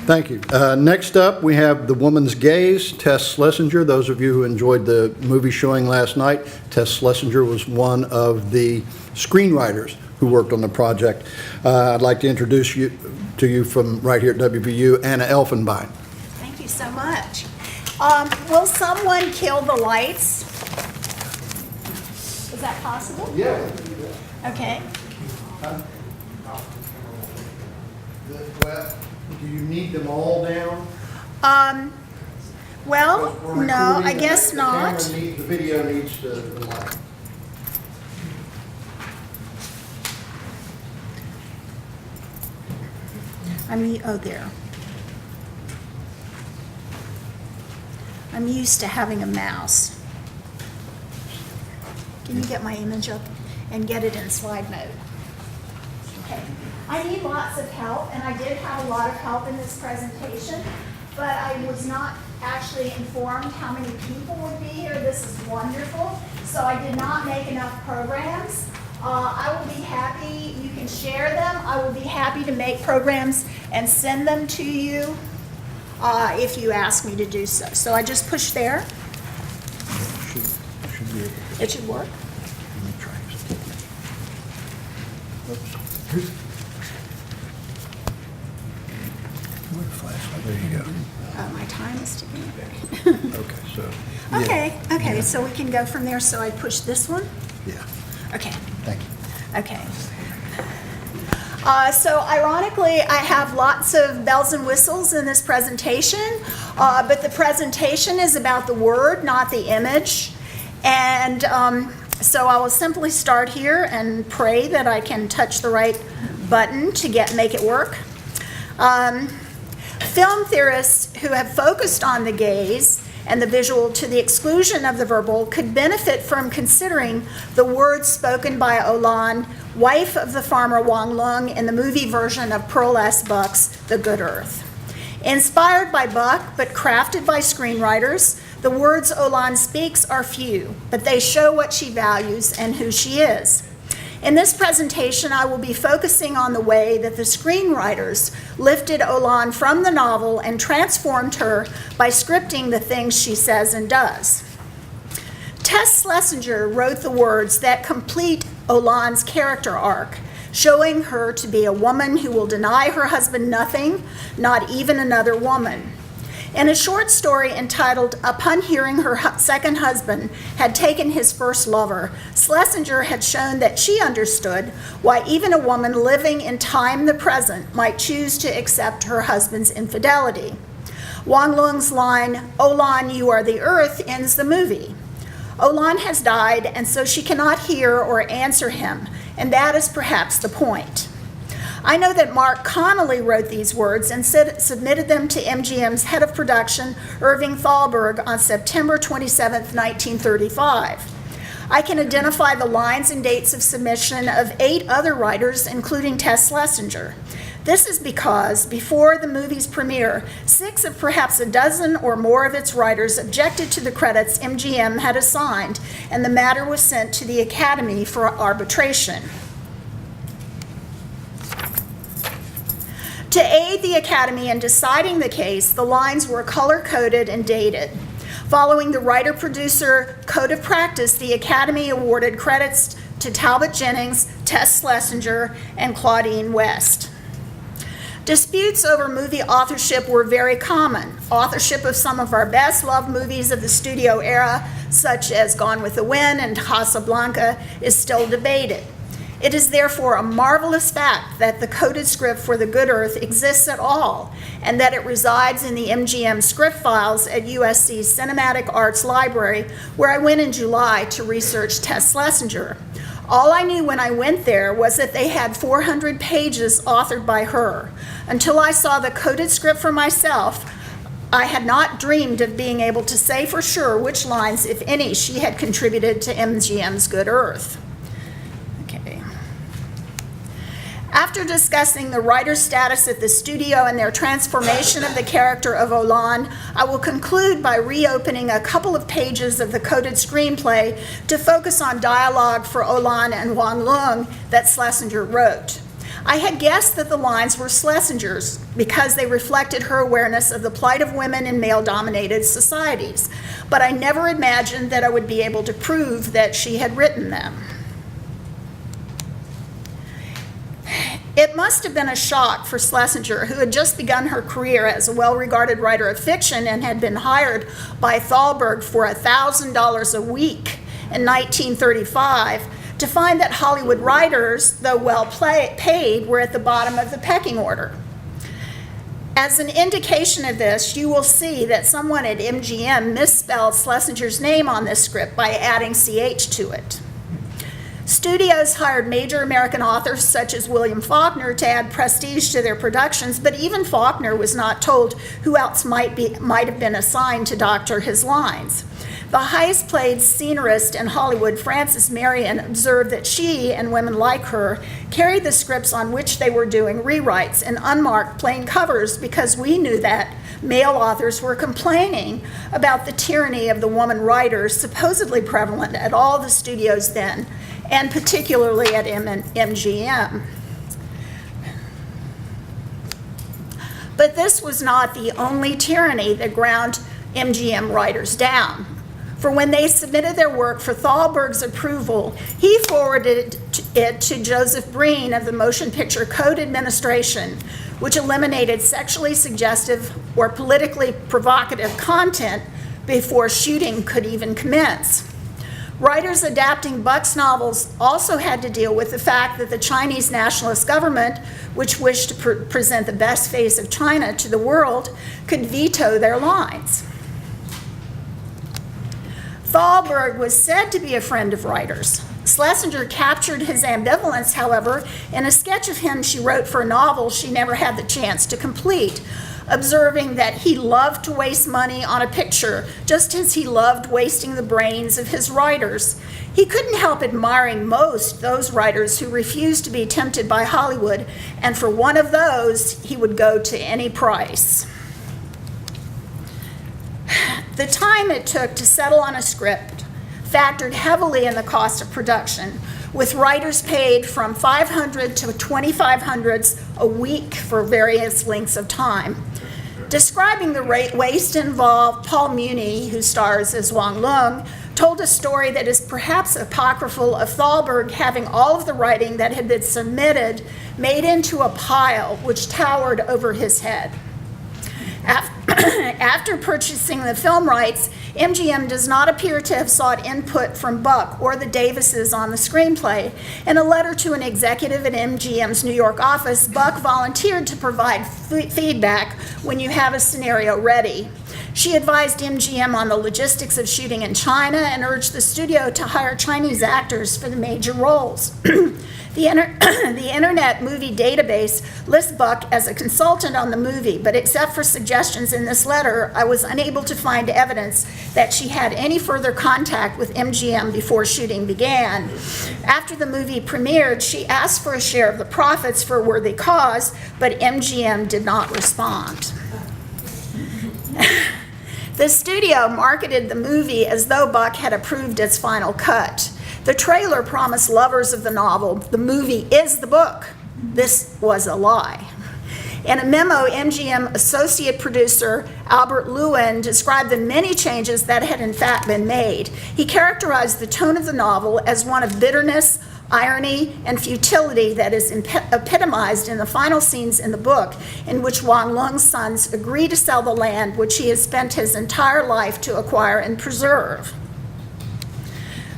Thank you. Next up, we have The Woman's Gaze, Tess Schlesinger. Those of you who enjoyed the movie showing last night, Tess Schlesinger was one of the screenwriters who worked on the project. I'd like to introduce you to you from right here at WVU, Anna Elfenbein. Thank you so much. Will someone kill the lights? Is that possible? Yeah. Okay. Well, do you need them all down? Well, We're no, I recording, guess the not. camera needs- The video needs the light. Oh, there. I'm used to having a mouse. Can you get my image up and get it in slide mode? Okay. I need lots of help, and I did have a lot of help in this presentation, but I was not actually informed how many people would be here. This is wonderful. So I did not make enough programs. I will be happy, you can share them. I will be happy to make programs and send them to you if you ask me to do so. So I just push there. Should be able to. It should work. Let me try this. Oops. Where's the flashlight? There you go. My time is ticking. Okay, so. yeah. Okay, Yeah. so we can go from there. So I push this one. Yeah, Okay. thank you. Okay. So ironically, I have lots of bells and whistles in this presentation, but the presentation is about the word, not the image. And so I will simply start here and pray that I can touch the right button to make it work. Film theorists who have focused on the gaze and the visual to the exclusion of the verbal could benefit from considering the words spoken by Ilan, wife of the farmer Wang Lung, in the movie version of Pearl S. Buck's The Good Earth. Inspired by Buck, but crafted by screenwriters, the words Ilan speaks are few, but they show what she values and who she is. In this presentation, I will be focusing on the way that the screenwriters lifted Ilan from the novel and transformed her by scripting the things she says and does. Tess Schlesinger wrote the words that complete Ilan's character arc, showing her to be a woman who will deny her husband nothing, not even another woman. In a short story entitled Upon Hearing Her Second Husband Had Taken His First Lover, Schlesinger had shown that she understood why even a woman living in time the present might choose to accept her husband's infidelity. Wang Lung's line, "Ilan, you are the earth," ends the movie. Ilan has died, and so she cannot hear or answer him, and that is perhaps the point. I know that Mark Connolly wrote these words and submitted them to MGM's head of production, Irving Thalberg, on September 27, 1935. I can identify the lines and dates of submission of 8 other writers, including Tess Schlesinger. This is because, before the movie's premiere, 6 of perhaps a dozen or more of its writers objected to the credits MGM had assigned, and the matter was sent to the Academy for arbitration. To aid the Academy in deciding the case, the lines were color-coded and dated. Following the writer-producer code of practice, the Academy awarded credits to Talbot Jennings, Tess Schlesinger, and Claudine West. Disputes over movie authorship were very common. Authorship of some of our best-loved movies of the studio era, such as Gone with the Wind and Casablanca, is still debated. It is therefore a marvelous fact that the coded script for The Good Earth exists at all, and that it resides in the MGM script files at USC's Cinematic Arts Library, where I went in July to research Tess Schlesinger. All I knew when I went there was that they had 400 pages authored by her. Until I saw the coded script for myself, I had not dreamed of being able to say for sure which lines, if any, she had contributed to MGM's Good Earth. After discussing the writer's status at the studio and their transformation of the character of Ilan, I will conclude by reopening a couple of pages of the coded screenplay to focus on dialogue for Ilan and Wang Lung that Schlesinger wrote. I had guessed that the lines were Schlesinger's because they reflected her awareness of the plight of women in male-dominated societies, but I never imagined that I would be able to prove that she had written them. It must have been a shock for Schlesinger, who had just begun her career as a well-regarded writer of fiction and had been hired by Thalberg for $1,000 a week in 1935, to find that Hollywood writers, though well paid, were at the bottom of the pecking order. As an indication of this, you will see that someone at MGM misspelled Schlesinger's name on this script by adding CH to it. Studios hired major American authors such as William Faulkner to add prestige to their productions, but even Faulkner was not told who else might have been assigned to doctor his lines. The highest paid scenarist in Hollywood, Frances Marion, observed that she and women like her carried the scripts on which they were doing rewrites in unmarked plain covers because we knew that male authors were complaining about the tyranny of the woman writers supposedly prevalent at all the studios then, and particularly at MGM. But this was not the only tyranny that ground MGM writers down. For when they submitted their work for Thalberg's approval, he forwarded it to Joseph Breen of the Motion Picture Code Administration, which eliminated sexually suggestive or politically provocative content before shooting could even commence. Writers adapting Buck's novels also had to deal with the fact that the Chinese nationalist government, which wished to present the best face of China to the world, could veto their lines. Thalberg was said to be a friend of writers. Schlesinger captured his ambivalence, however, in a sketch of him she wrote for a novel she never had the chance to complete, observing that he loved to waste money on a picture, just as he loved wasting the brains of his writers. He couldn't help admiring most those writers who refused to be tempted by Hollywood, and for one of those, he would go to any price. The time it took to settle on a script factored heavily in the cost of production, with writers paid from $500 to $2,500 a week for various lengths of time. Describing the waste involved, Paul Muni, who stars as Wang Lung, told a story that is perhaps apocryphal of Thalberg having all of the writing that had been submitted made into a pile which towered over his head. After purchasing the film rights, MGM does not appear to have sought input from Buck or the Davises on the screenplay. In a letter to an executive at MGM's New York office, Buck volunteered to provide feedback when you have a scenario ready. She advised MGM on the logistics of shooting in China and urged the studio to hire Chinese actors for the major roles. The Internet Movie Database lists Buck as a consultant on the movie, but except for suggestions in this letter, I was unable to find evidence that she had any further contact with MGM before shooting began. After the movie premiered, she asked for a share of the profits for a worthy cause, but MGM did not respond. The studio marketed the movie as though Buck had approved its final cut. The trailer promised lovers of the novel, the movie is the book. This was a lie. In a memo, MGM associate producer Albert Lewin described the many changes that had in fact been made. He characterized the tone of the novel as one of bitterness, irony, and futility that is epitomized in the final scenes in the book, in which Wang Lung's sons agree to sell the land which he has spent his entire life to acquire and preserve.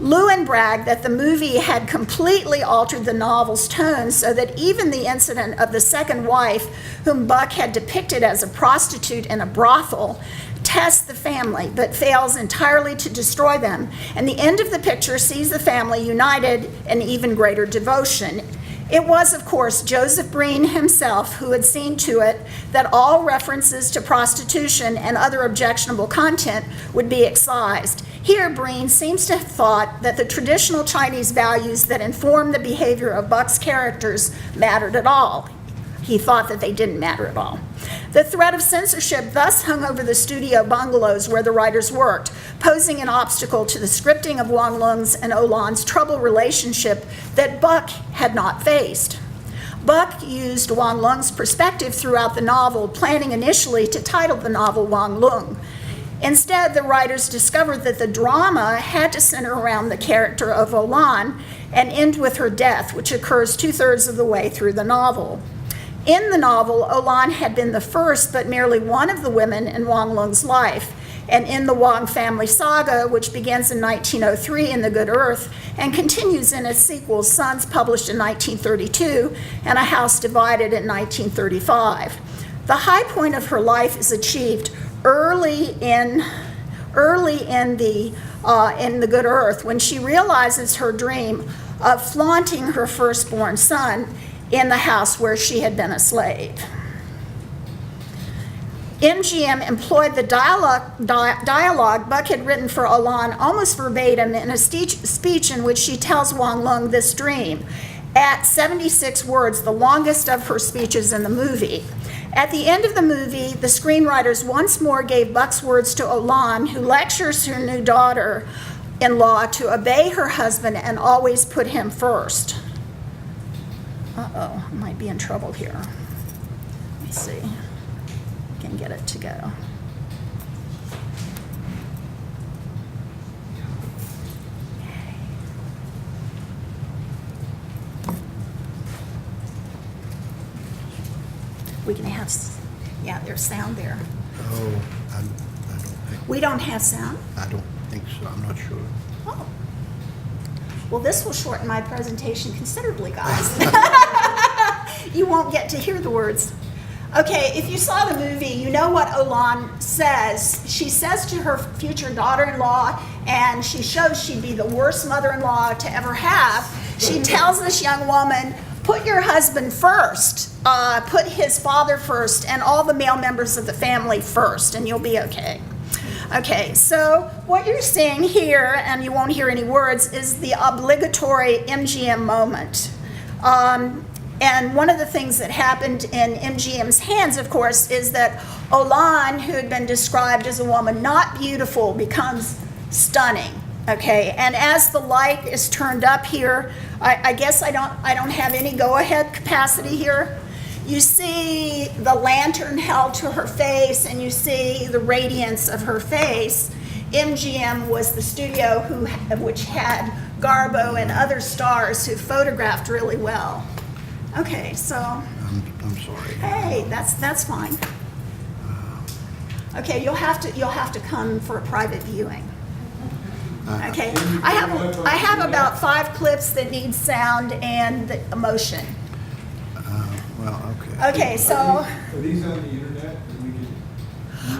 Lewin bragged that the movie had completely altered the novel's tone so that even the incident of the second wife, whom Buck had depicted as a prostitute in a brothel, tests the family but fails entirely to destroy them, and the end of the picture sees the family united in even greater devotion. It was, of course, Joseph Breen himself who had seen to it that all references to prostitution and other objectionable content would be excised. Here, Breen seems to have thought that the traditional Chinese values that inform the behavior of Buck's characters mattered at all. He thought that they didn't matter at all. The threat of censorship thus hung over the studio bungalows where the writers worked, posing an obstacle to the scripting of Wang Lung's and Ilan's troubled relationship that Buck had not faced. Buck used Wang Lung's perspective throughout the novel, planning initially to title the novel Wang Lung. Instead, the writers discovered that the drama had to center around the character of Ilan and end with her death, which occurs 2/3 of the way through the novel. In the novel, Ilan had been the first but merely one of the women in Wang Lung's life. And in the Wang family saga, which begins in 1903 in The Good Earth and continues in its sequels, Sons published in 1932 and A House Divided in 1935. The high point of her life is achieved early in the Good Earth, when she realizes her dream of flaunting her firstborn son in the house where she had been a slave. MGM employed the dialogue Buck had written for Ilan almost verbatim in a speech in which she tells Wang Lung this dream, at 76 words, the longest of her speeches in the movie. At the end of the movie, the screenwriters once more gave Buck's words to Ilan, who lectures her new daughter-in-law to obey her husband and always put him first. Uh-oh, I might be in trouble here. Let me see. Can get it to go. We can have, yeah, there's sound there. Oh, I don't think, We don't have sound? I don't think so, I'm not sure. Oh. Well, this will shorten my presentation considerably, guys. You won't get to hear the words. Okay, if you saw the movie, you know what Ilan says. She says to her future daughter-in-law, and she shows she'd be the worst mother-in-law to ever have. She tells this young woman, put your husband first, put his father first, and all the male members of the family first, and you'll be okay. Okay, so what you're seeing here, and you won't hear any words, is the obligatory MGM moment. And one of the things that happened in MGM's hands, of course, is that Ilan, who had been described as a woman not beautiful, becomes stunning. Okay, and as the light is turned up here, I guess I don't have any go-ahead capacity here. You see the lantern held to her face, and you see the radiance of her face. MGM was the studio which had Garbo and other stars who photographed really well. Okay, so. I'm sorry. Hey, that's fine. Okay, you'll have to come for a private viewing. Okay, I have about 5 clips that need sound and the emotion. Well, okay. Okay, so. Are these on the internet?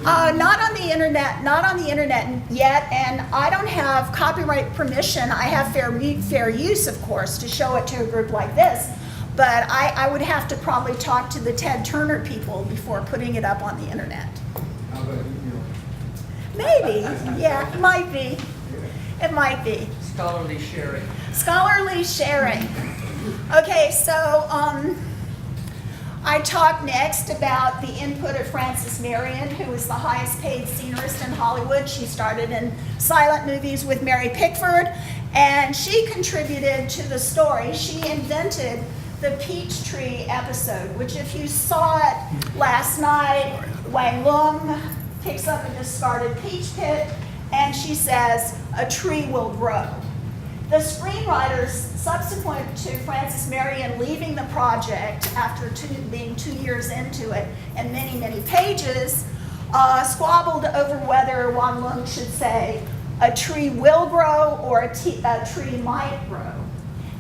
Not on the internet yet, and I don't have copyright permission. I have fair use, of course, to show it to a group like this. But I would have to probably talk to the Ted Turner people before putting it up on the internet. How about email? Maybe, yeah, it might be. It might be. Scholarly sharing. Scholarly sharing. Okay, so I talk next about the input of Frances Marion, who is the highest paid scenarist in Hollywood. She started in silent movies with Mary Pickford, and she contributed to the story. She invented the Peachtree episode, which if you saw it last night, Wang Lung picks up a discarded peach pit, and she says, a tree will grow. The screenwriters, subsequent to Frances Marion leaving the project after being 2 years into it and many, many pages, squabbled over whether Wang Lung should say, a tree will grow or a tree might grow.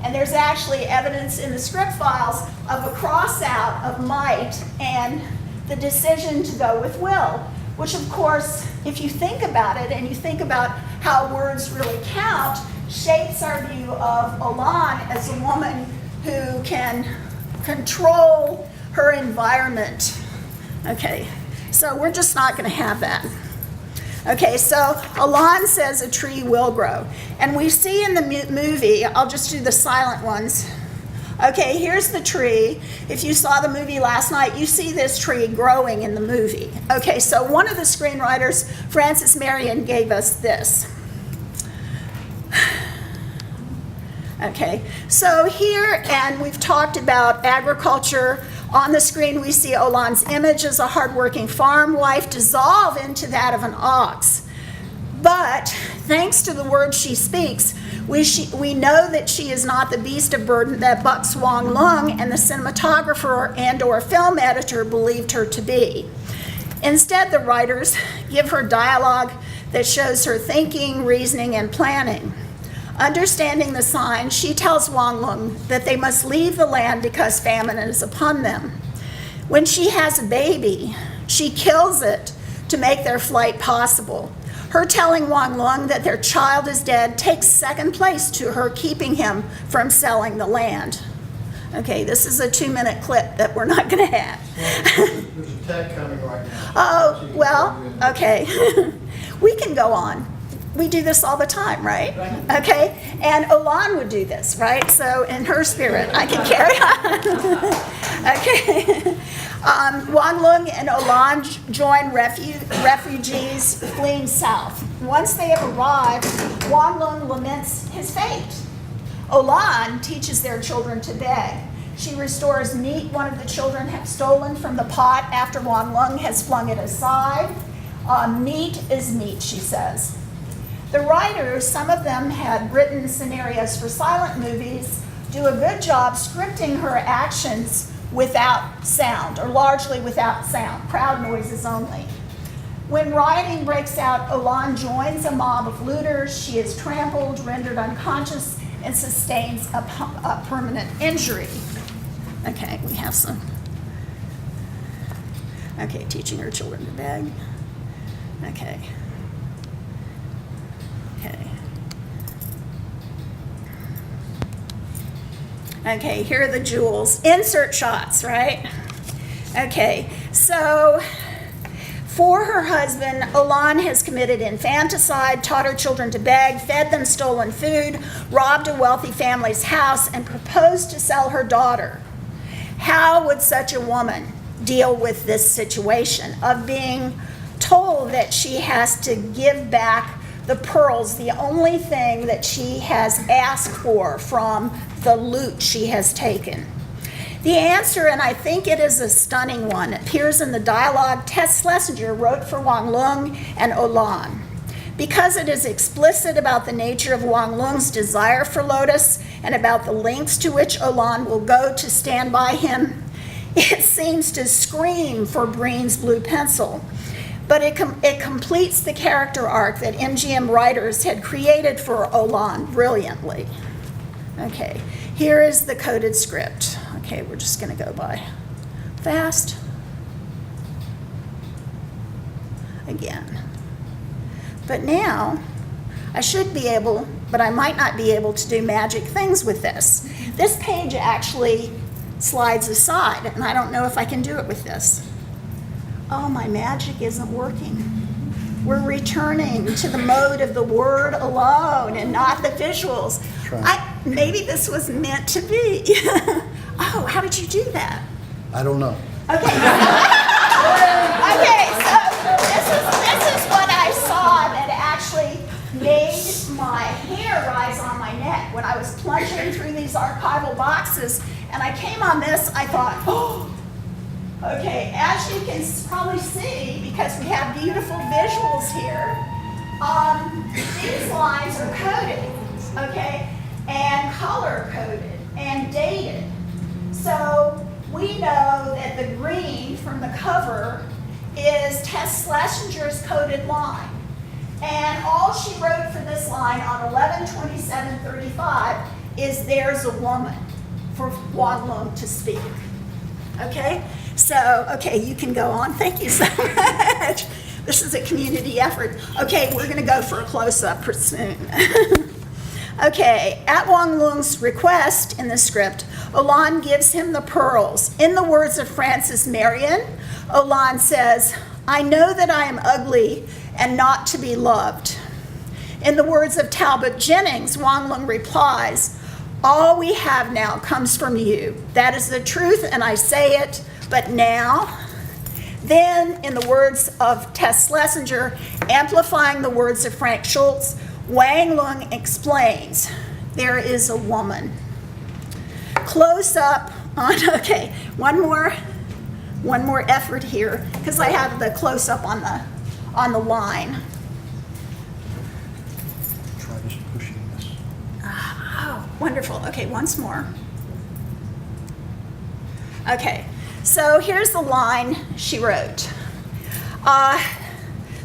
And there's actually evidence in the script files of a cross out of might and the decision to go with will, which of course, if you think about it and you think about how words really count, shapes our view of Ilan as a woman who can control her environment. Okay, so we're just not going to have that. Okay, so Ilan says a tree will grow. And we see in the movie, I'll just do the silent ones. Okay, here's the tree. If you saw the movie last night, you see this tree growing in the movie. Okay, so one of the screenwriters, Frances Marion, gave us this. Okay, so here, and we've talked about agriculture. On the screen, we see Ilan's image as a hardworking farm wife dissolve into that of an ox. But thanks to the words she speaks, we know that she is not the beast of burden that Buck Swang Lung and the cinematographer and/or film editor believed her to be. Instead, the writers give her dialogue that shows her thinking, reasoning, and planning. Understanding the signs, she tells Wang Lung that they must leave the land because famine is upon them. When she has a baby, she kills it to make their flight possible. Her telling Wang Lung that their child is dead takes second place to her keeping him from selling the land. Okay, this is a 2-minute clip that we're not going to have. There's a tag coming right now. Oh, well, okay. We can go on. We do this all the time, right? Okay, and Ilan would do this, right? So in her spirit, I can carry on. Okay. Wang Lung and Ilan join refugees fleeing south. Once they have arrived, Wang Lung laments his fate. Ilan teaches their children to beg. She restores meat one of the children have stolen from the pot after Wang Lung has flung it aside. Meat is meat, she says. The writers, some of them had written scenarios for silent movies, do a good job scripting her actions without sound, or largely without sound, crowd noises only. When rioting breaks out, Ilan joins a mob of looters. She is trampled, rendered unconscious, and sustains a permanent injury. Okay, we have some. Okay, teaching her children to beg. Okay. Okay. Okay, here are the jewels. Insert shots, right? Okay, so for her husband, Ilan has committed infanticide, taught her children to beg, fed them stolen food, robbed a wealthy family's house, and proposed to sell her daughter. How would such a woman deal with this situation of being told that she has to give back the pearls, the only thing that she has asked for from the loot she has taken? The answer, and I think it is a stunning one, appears in the dialogue Tess Schlesinger wrote for Wang Lung and Ilan. Because it is explicit about the nature of Wang Lung's desire for Lotus and about the lengths to which Ilan will go to stand by him, it seems to scream for Breen's blue pencil. But it completes the character arc that MGM writers had created for Ilan brilliantly. Okay, here is the coded script. Okay, we're just going to go by fast. Again. But now, I should be able, but I might not be able to do magic things with this. This page actually slides aside, and I don't know if I can do it with this. Oh, my magic isn't working. We're returning to the mode of the word alone and not the visuals. Maybe this was meant to be. Oh, how did you do that? I don't know. Okay. Okay, so this is what I saw that actually made my hair rise on my neck when I was plunging through these archival boxes, and I came on this, I thought, oh, okay, as you can probably see, because we have beautiful visuals here, these lines are coded, okay, and color-coded and dated. So we know that the green from the cover is Tess Schlesinger's coded line. And all she wrote for this line on 11/27/35 is "There's a woman" for Wang Lung to speak. Okay? So, okay, you can go on. Thank you so much. This is a community effort. Okay, we're going to go for a close-up soon. Okay, at Wang Lung's request in the script, Ilan gives him the pearls. In the words of Frances Marion, Ilan says, "I know that I am ugly and not to be loved." In the words of Talbot Jennings, Wang Lung replies, "All we have now comes from you. That is the truth, and I say it, but now..." Then, in the words of Tess Schlesinger, amplifying the words of Frank Schultz, Wang Lung explains, there is a woman. Close up on, okay, one more effort here, because I have the close up on the line. Try just pushing this. Oh, wonderful. Okay, once more. Okay, so here's the line she wrote.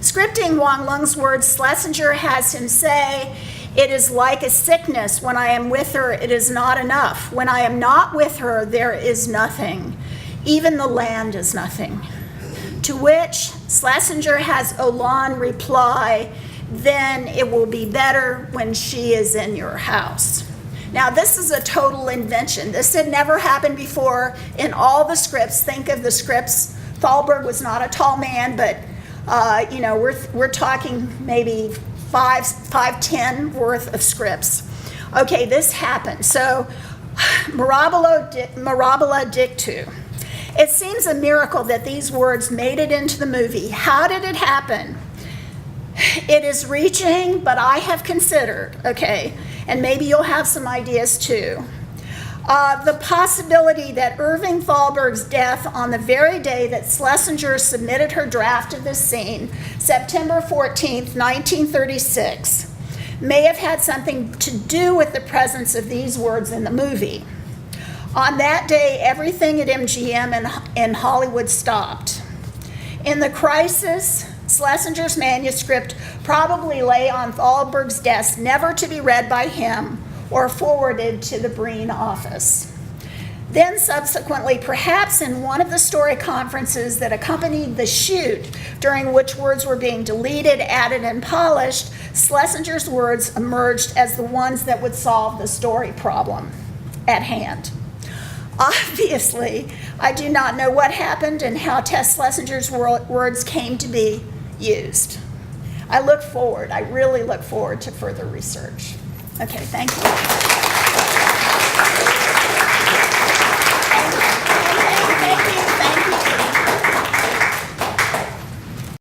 Scripting Wang Lung's words, Schlesinger has him say, "It is like a sickness. When I am with her, it is not enough. When I am not with her, there is nothing. Even the land is nothing." To which Schlesinger has Ilan reply, "Then it will be better when she is in your house." Now, this is a total invention. This had never happened before in all the scripts. Think of the scripts. Thalberg was not a tall man, but we're talking maybe 5'10" worth of scripts. Okay, this happened. So, mirabile dictu. It seems a miracle that these words made it into the movie. How did it happen? It is reaching, but I have considered, okay, and maybe you'll have some ideas too. The possibility that Irving Thalberg's death on the very day that Schlesinger submitted her draft of this scene, September 14th, 1936, may have had something to do with the presence of these words in the movie. On that day, everything at MGM in Hollywood stopped. In the crisis, Schlesinger's manuscript probably lay on Thalberg's desk, never to be read by him or forwarded to the Breen office. Then subsequently, perhaps in one of the story conferences that accompanied the shoot, during which words were being deleted, added, and polished, Schlesinger's words emerged as the ones that would solve the story problem at hand. Obviously, I do not know what happened and how Tess Schlesinger's words came to be used. I really look forward to further research. Okay, thank you.